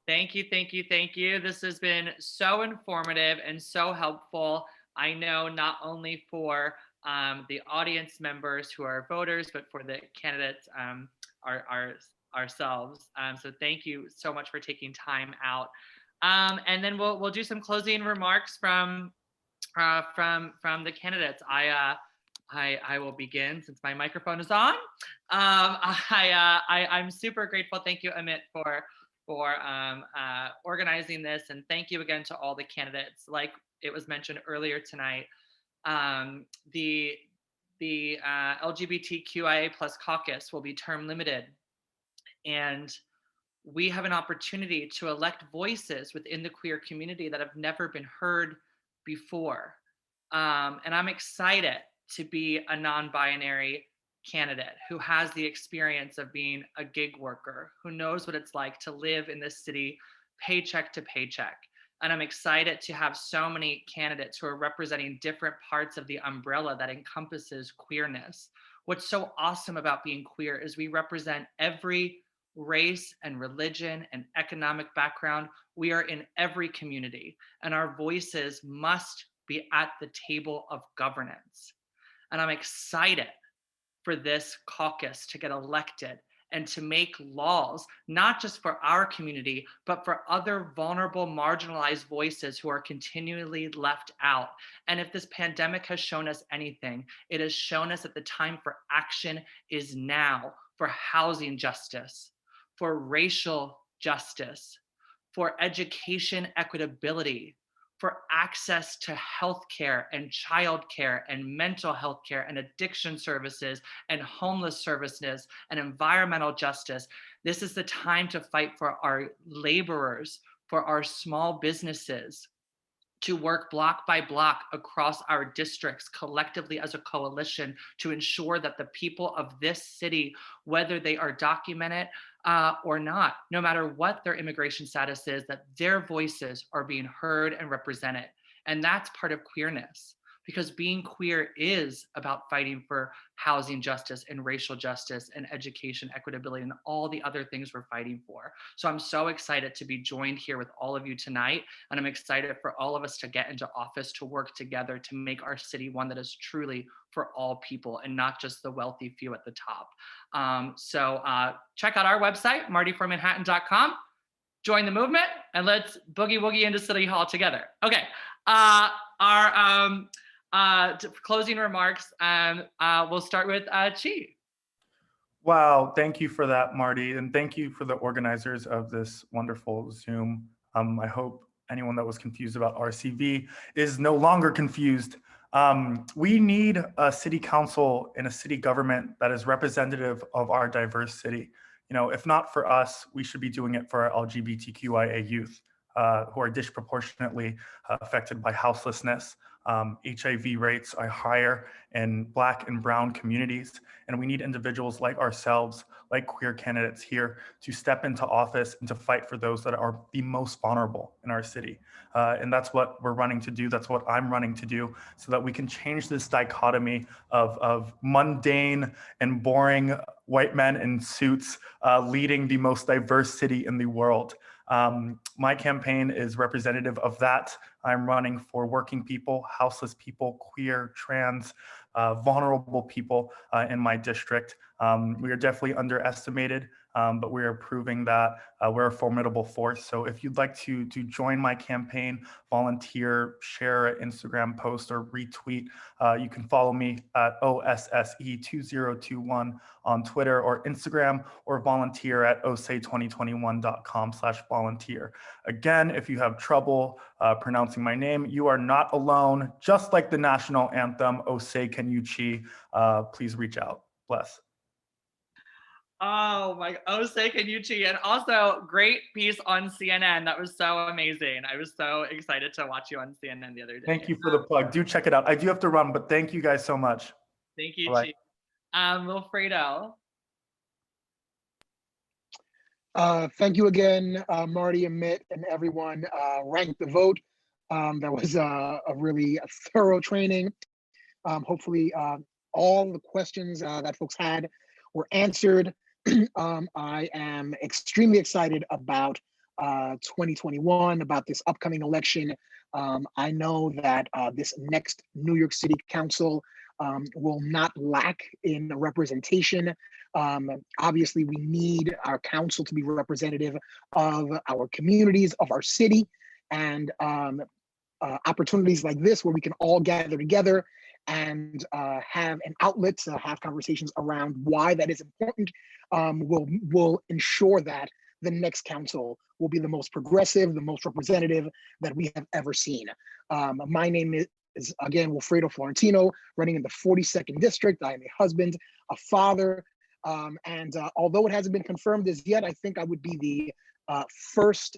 Thank you, thank you, thank you. This has been so informative and so helpful. I know not only for the audience members who are voters, but for the candidates ourselves. So thank you so much for taking time out. And then we'll do some closing remarks from the candidates. I will begin since my microphone is on. I'm super grateful. Thank you, Amit, for organizing this, and thank you again to all the candidates. Like it was mentioned earlier tonight, the LGBTQIA+ caucus will be term limited, and we have an opportunity to elect voices within the queer community that have never been heard before. And I'm excited to be a non-binary candidate who has the experience of being a gig worker, who knows what it's like to live in this city paycheck to paycheck. And I'm excited to have so many candidates who are representing different parts of the umbrella that encompasses queerness. What's so awesome about being queer is we represent every race and religion and economic background. We are in every community, and our voices must be at the table of governance. And I'm excited for this caucus to get elected and to make laws, not just for our community, but for other vulnerable, marginalized voices who are continually left out. And if this pandemic has shown us anything, it has shown us that the time for action is now, for housing justice, for racial justice, for education equitability, for access to healthcare and childcare and mental health care and addiction services and homeless services and environmental justice. This is the time to fight for our laborers, for our small businesses, to work block by block across our districts collectively as a coalition to ensure that the people of this city, whether they are documented or not, no matter what their immigration status is, that their voices are being heard and represented. And that's part of queerness, because being queer is about fighting for housing justice and racial justice and education equitability and all the other things we're fighting for. So I'm so excited to be joined here with all of you tonight. And I'm excited for all of us to get into office, to work together to make our city one that is truly for all people and not just the wealthy few at the top. So check out our website, martyformanhattan.com. Join the movement and let's boogie woogie into City Hall together. Okay, our closing remarks, we'll start with Chi. Wow, thank you for that, Marty, and thank you for the organizers of this wonderful Zoom. I hope anyone that was confused about RCV is no longer confused. We need a city council and a city government that is representative of our diverse city. You know, if not for us, we should be doing it for our LGBTQIA youth who are disproportionately affected by houselessness. HIV rates are higher in Black and Brown communities, and we need individuals like ourselves, like queer candidates here, to step into office and to fight for those that are the most vulnerable in our city. And that's what we're running to do. That's what I'm running to do, so that we can change this dichotomy of mundane and boring white men in suits leading the most diverse city in the world. My campaign is representative of that. I'm running for working people, houseless people, queer, trans, vulnerable people in my district. We are definitely underestimated, but we are proving that we're a formidable force. So if you'd like to join my campaign, volunteer, share an Instagram post or retweet, you can follow me at OSSE2021 on Twitter or Instagram, or volunteer at osay2021.com/volunteer. Again, if you have trouble pronouncing my name, you are not alone. Just like the national anthem, Osay Can You Chi, please reach out. Bless. Oh my, Osay Can You Chi, and also great piece on CNN. That was so amazing. I was so excited to watch you on CNN the other day. Thank you for the plug. Do check it out. I do have to run, but thank you guys so much. Thank you, Bye-bye. Chi. Wilfredo. Thank you again, Marty, Amit, and everyone. Rank the vote. That was a really thorough training. Hopefully, all the questions that folks had were answered. I am extremely excited about 2021, about this upcoming election. I know that this next New York City Council will not lack in representation. Obviously, we need our council to be representative of our communities, of our city, and opportunities like this where we can all gather together and have an outlet to have conversations around why that is important will ensure that the next council will be the most progressive, the most representative that we have ever seen. My name is again, Wilfredo Florentino, running in the 42nd district. I am a husband, a father, and although it hasn't been confirmed as yet, I think I would be the first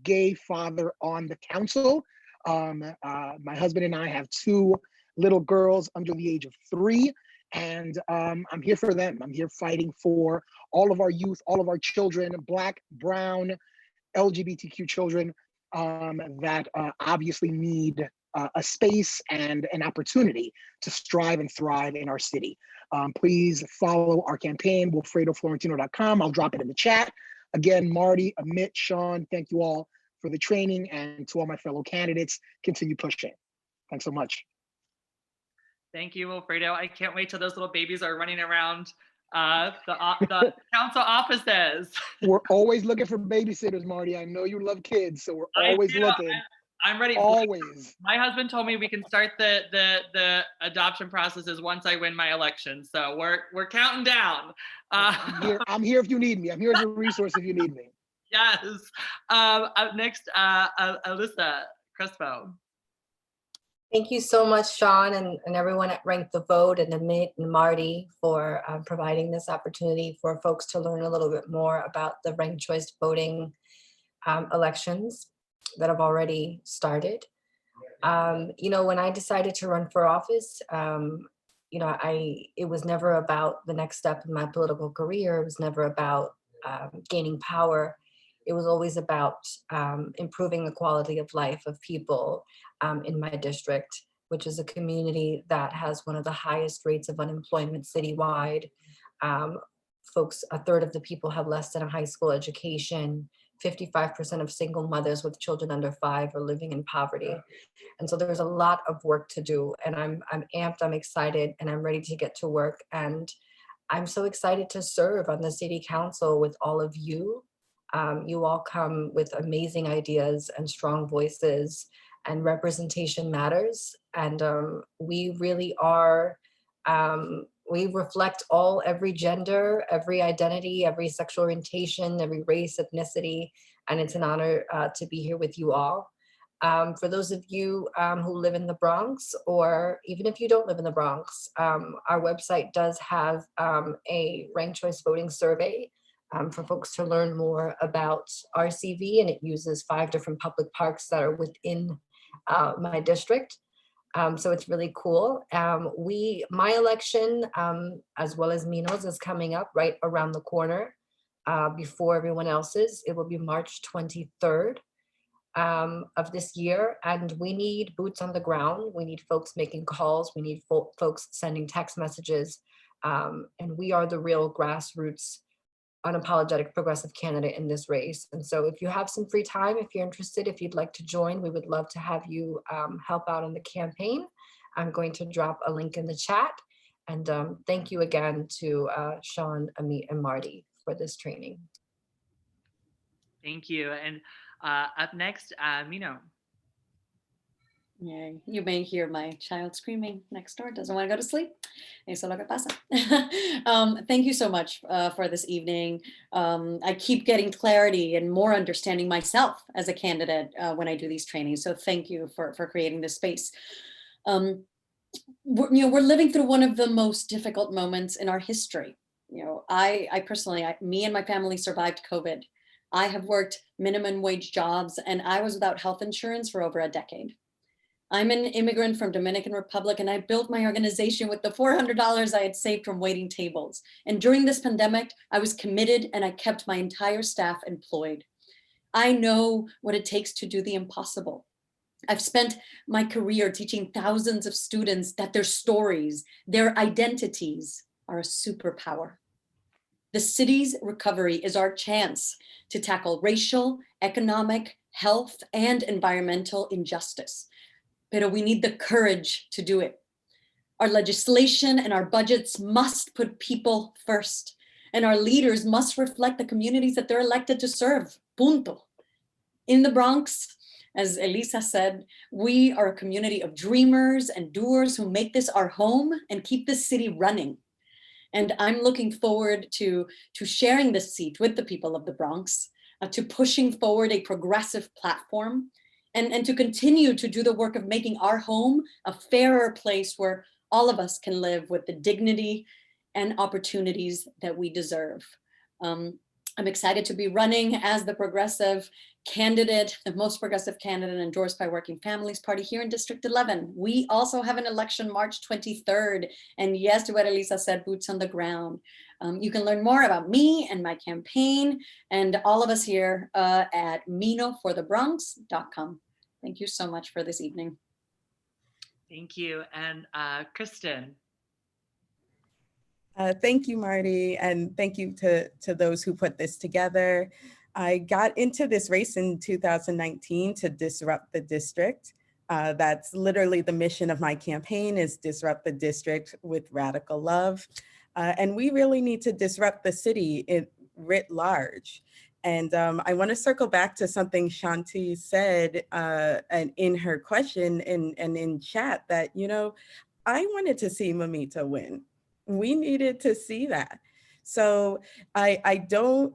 gay father on the council. My husband and I have 2 little girls under the age of 3, and I'm here for them. I'm here fighting for all of our youth, all of our children, Black, brown, LGBTQ children that obviously need a space and an opportunity to strive and thrive in our city. Please follow our campaign, WilfredoFlorentino.com. I'll drop it in the chat. Again, Marty, Amit, Sean, thank you all for the training, and to all my fellow candidates, continue pushing. Thanks so much. Thank you, Wilfredo. I can't wait till those little babies are running around the council offices. We're always looking for babysitters, Marty. I know you love kids, so we're always looking. I'm ready. Always. My husband told me we can start the adoption processes once I win my election. So we're counting down. I'm here if you need me. I'm here as a resource if you need me. Yes. Up next, Alyssa Crespo. Thank you so much, Sean, and everyone at Rank the Vote, and Amit and Marty for providing this opportunity for folks to learn a little bit more about the ranked choice voting elections that have already started. You know, when I decided to run for office, you know, it was never about the next step in my political career. It was never about gaining power. It was always about improving the quality of life of people in my district, which is a community that has one of the highest rates of unemployment citywide. Folks, 1/3 of the people have less than a high school education. 55% of single mothers with children under 5 are living in poverty. And so there's a lot of work to do, and I'm amped, I'm excited, and I'm ready to get to work. And I'm so excited to serve on the city council with all of you. You all come with amazing ideas and strong voices, and representation matters. And we really are, we reflect every gender, every identity, every sexual orientation, every race, ethnicity, and it's an honor to be here with you all. For those of you who live in the Bronx, or even if you don't live in the Bronx, our website does have a ranked choice voting survey for folks to learn more about RCV, and it uses 5 different public parks that are within my district. So it's really cool. My election, as well as Mino's, is coming up right around the corner before everyone else's. It will be March 23rd of this year, and we need boots on the ground. We need folks making calls. We need folks sending text messages, and we are the real grassroots unapologetic progressive candidate in this race. And so if you have some free time, if you're interested, if you'd like to join, we would love to have you help out on the campaign. I'm going to drop a link in the chat. And thank you again to Sean, Amit, and Marty for this training. Thank you. And up next, Mino. Yay. You may hear my child screaming next door, doesn't want to go to sleep. Eso lo que pasa. Thank you so much for this evening. I keep getting clarity and more understanding myself as a candidate when I do these trainings. So thank you for creating this space. We're living through one of the most difficult moments in our history. I personally, me and my family survived COVID. I have worked minimum wage jobs, and I was without health insurance for over a decade. I'm an immigrant from Dominican Republic, and I built my organization with the $400 I had saved from waiting tables. And during this pandemic, I was committed and I kept my entire staff employed. I know what it takes to do the impossible. I've spent my career teaching thousands of students that their stories, their identities are a superpower. The city's recovery is our chance to tackle racial, economic, health, and environmental injustice. But we need the courage to do it. Our legislation and our budgets must put people first, and our leaders must reflect the communities that they're elected to serve. Punto. In the Bronx, as Elisa said, we are a community of dreamers and doers who make this our home and keep this city running. And I'm looking forward to sharing this seat with the people of the Bronx, to pushing forward a progressive platform, and to continue to do the work of making our home a fairer place where all of us can live with the dignity and opportunities that we deserve. I'm excited to be running as the progressive candidate, the most progressive candidate endorsed by Working Families Party here in District 11. We also have an election March 23rd. And yes, to what Elisa said, boots on the ground. You can learn more about me and my campaign and all of us here at minoforthebronx.com. Thank you so much for this evening. Thank you. And Kristen. Thank you, Marty, and thank you to those who put this together. I got into this race in 2019 to disrupt the district. That's literally the mission of my campaign, is disrupt the district with radical love. And we really need to disrupt the city writ large. And I want to circle back to something Shanti said and in her question and in chat that, you know, I wanted to see Mamita win. We needed to see that. So I don't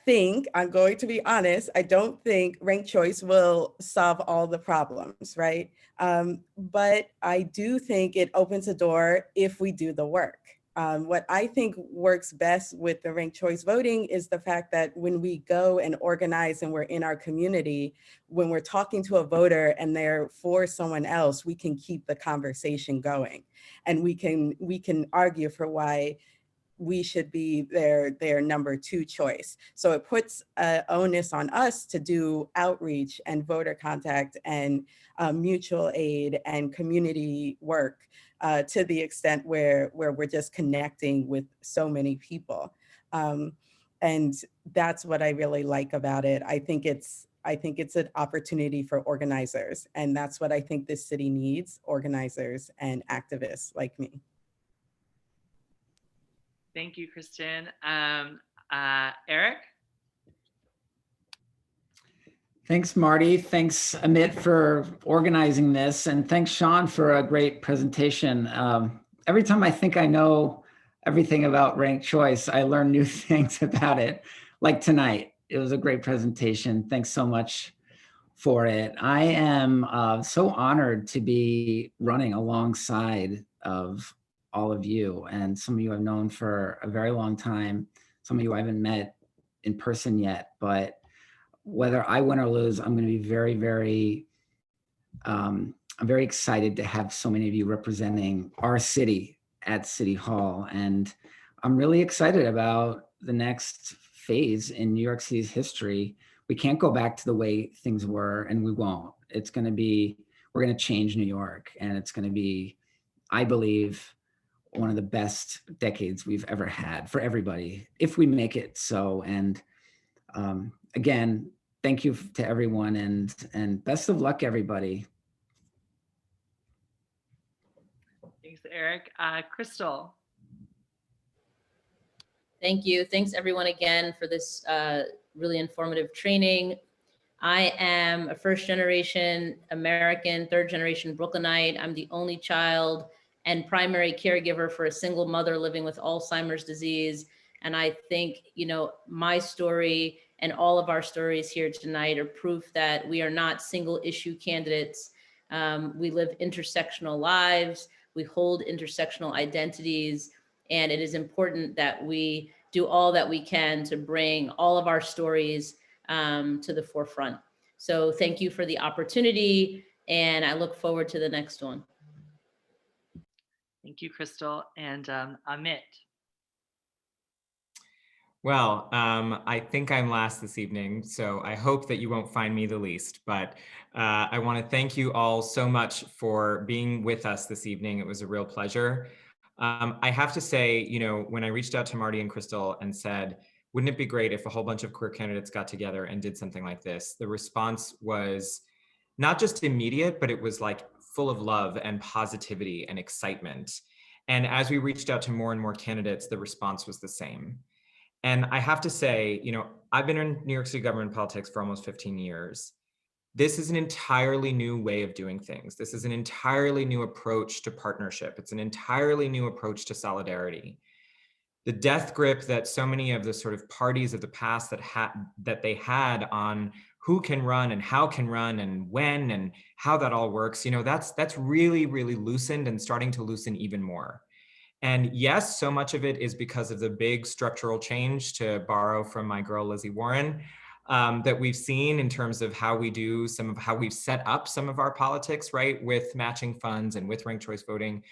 think, I'm going to be honest, I don't think ranked choice will solve all the problems, right? But I do think it opens a door if we do the work. What I think works best with the ranked choice voting is the fact that when we go and organize and we're in our community, when we're talking to a voter and they're for someone else, we can keep the conversation going. And we can argue for why we should be their number 2 choice. So it puts onus on us to do outreach and voter contact and mutual aid and community work to the extent where we're just connecting with so many people. And that's what I really like about it. I think it's an opportunity for organizers. And that's what I think this city needs, organizers and activists like me. Thank you, Kristen. Eric? Thanks, Marty. Thanks, Amit, for organizing this. And thanks, Sean, for a great presentation. Every time I think I know everything about ranked choice, I learn new things about it, like tonight. It was a great presentation. Thanks so much for it. I am so honored to be running alongside of all of you. And some of you I've known for a very long time. Some of you I haven't met in person yet, but whether I win or lose, I'm going to be very, I'm very excited to have so many of you representing our city at City Hall. And I'm really excited about the next phase in New York City's history. We can't go back to the way things were, and we won't. It's going to be, we're going to change New York, and it's going to be, I believe, one of the best decades we've ever had for everybody, if we make it so. And again, thank you to everyone, and best of luck, everybody. Thanks, Eric. Crystal. Thank you. Thanks everyone again for this really informative training. I am a first-generation American, third-generation Brooklynite. I'm the only child and primary caregiver for a single mother living with Alzheimer's disease. And I think, you know, my story and all of our stories here tonight are proof that we are not single issue candidates. We live intersectional lives, we hold intersectional identities, and it is important that we do all that we can to bring all of our stories to the forefront. So thank you for the opportunity. and I look forward to the next one. Thank you, Crystal. And Amit. Well, I think I'm last this evening, so I hope that you won't find me the least, but I want to thank you all so much for being with us this evening. It was a real pleasure. I have to say, you know, when I reached out to Marty and Crystal and said, wouldn't it be great if a whole bunch of queer candidates got together and did something like this? The response was not just immediate, but it was like full of love and positivity and excitement. And as we reached out to more and more candidates, the response was the same. And I have to say, you know, I've been in New York City government politics for almost 15 years. This is an entirely new way of doing things. This is an entirely new approach to partnership. It's an entirely new approach to solidarity. The death grip that so many of the sort of parties of the past that they had on who can run and how can run and when and how that all works, you know, that's really, really loosened and starting to loosen even more. And yes, so much of it is because of the big structural change, to borrow from my girl, Lizzie Warren, that we've seen in terms of how we do how we've set up some of our politics, right, with matching funds and with ranked choice voting.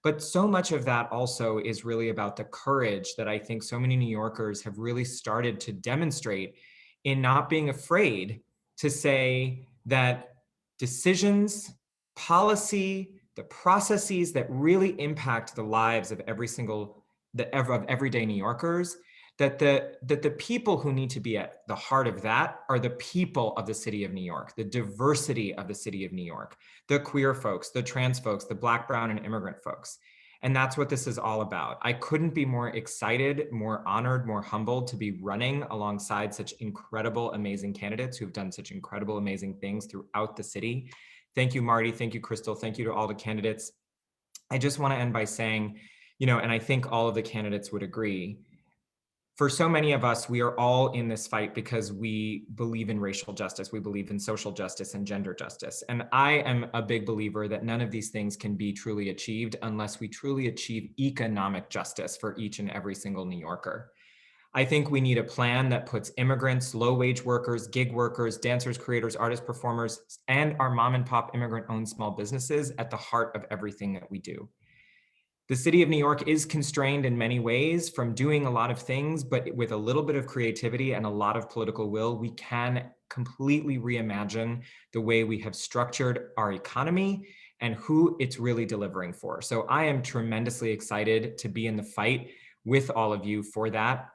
But so much of that also is really about the courage that I think so many New Yorkers have really started to demonstrate in not being afraid to say that decisions, policy, the processes that really impact the lives of everyday New Yorkers, that the people who need to be at the heart of that are the people of the city of New York, the diversity of the city of New York, the queer folks, the trans folks, the Black, brown, and immigrant folks. And that's what this is all about. I couldn't be more excited, more honored, more humbled to be running alongside such incredible, amazing candidates who've done such incredible, amazing things throughout the city. Thank you, Marty. Thank you, Crystal. Thank you to all the candidates. I just want to end by saying, you know, and I think all of the candidates would agree, for so many of us, we are all in this fight because we believe in racial justice. We believe in social justice and gender justice. And I am a big believer that none of these things can be truly achieved unless we truly achieve economic justice for each and every single New Yorker. I think we need a plan that puts immigrants, low-wage workers, gig workers, dancers, creators, artists, performers, and our mom and pop immigrant-owned small businesses at the heart of everything that we do. The city of New York is constrained in many ways from doing a lot of things, but with a little bit of creativity and a lot of political will, we can completely reimagine the way we have structured our economy and who it's really delivering for. So I am tremendously excited to be in the fight with all of you for that.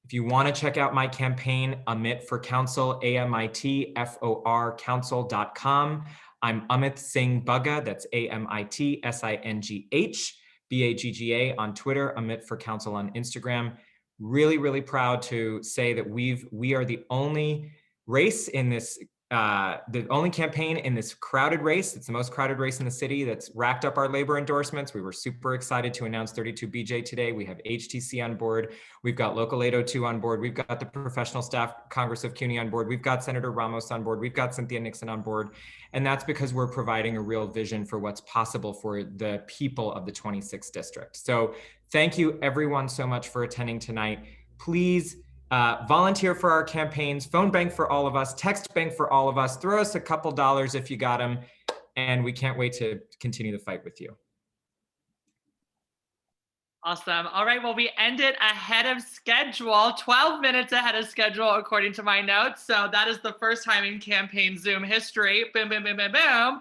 If you want to check out my campaign, Amit for Council, AMITFOR council.com. I'm Amit Singh Bagga, that's AMITSINGH. BAGGA on Twitter, Amit for Council on Instagram. Really, really proud to say that we are the only race in this, the only campaign in this crowded race. It's the most crowded race in the city that's racked up our labor endorsements. We were super excited to announce 32BJ today. We have HTC on board. We've got Local 802 on board. We've got the Professional Staff Congress of CUNY on board. We've got Senator Ramos on board. We've got Cynthia Nixon on board. And that's because we're providing a real vision for what's possible for the people of the 26th district. So thank you everyone so much for attending tonight. Please volunteer for our campaigns, phone bank for all of us, text bank for all of us, throw us a couple dollars if you got them. And we can't wait to continue the fight with you. Awesome. All right, well, we ended ahead of schedule, 12 minutes ahead of schedule, according to my notes. So that is the first time in campaign Zoom history. Boom, boom, boom, boom, boom.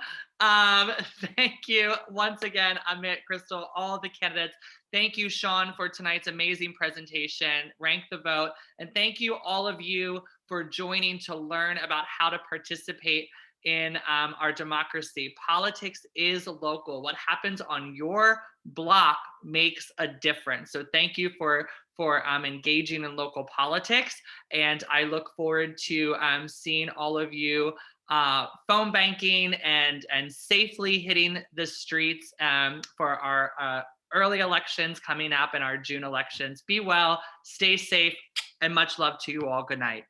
Thank you once again, Amit, Crystal, all the candidates. Thank you, Sean, for tonight's amazing presentation, Rank the Vote. And thank you, all of you, for joining to learn about how to participate in our democracy. Politics is local. What happens on your block makes a difference. So thank you for engaging in local politics. And I look forward to seeing all of you phone banking and safely hitting the streets for our early elections coming up and our June elections. Be well, stay safe, and much love to you all. Good night.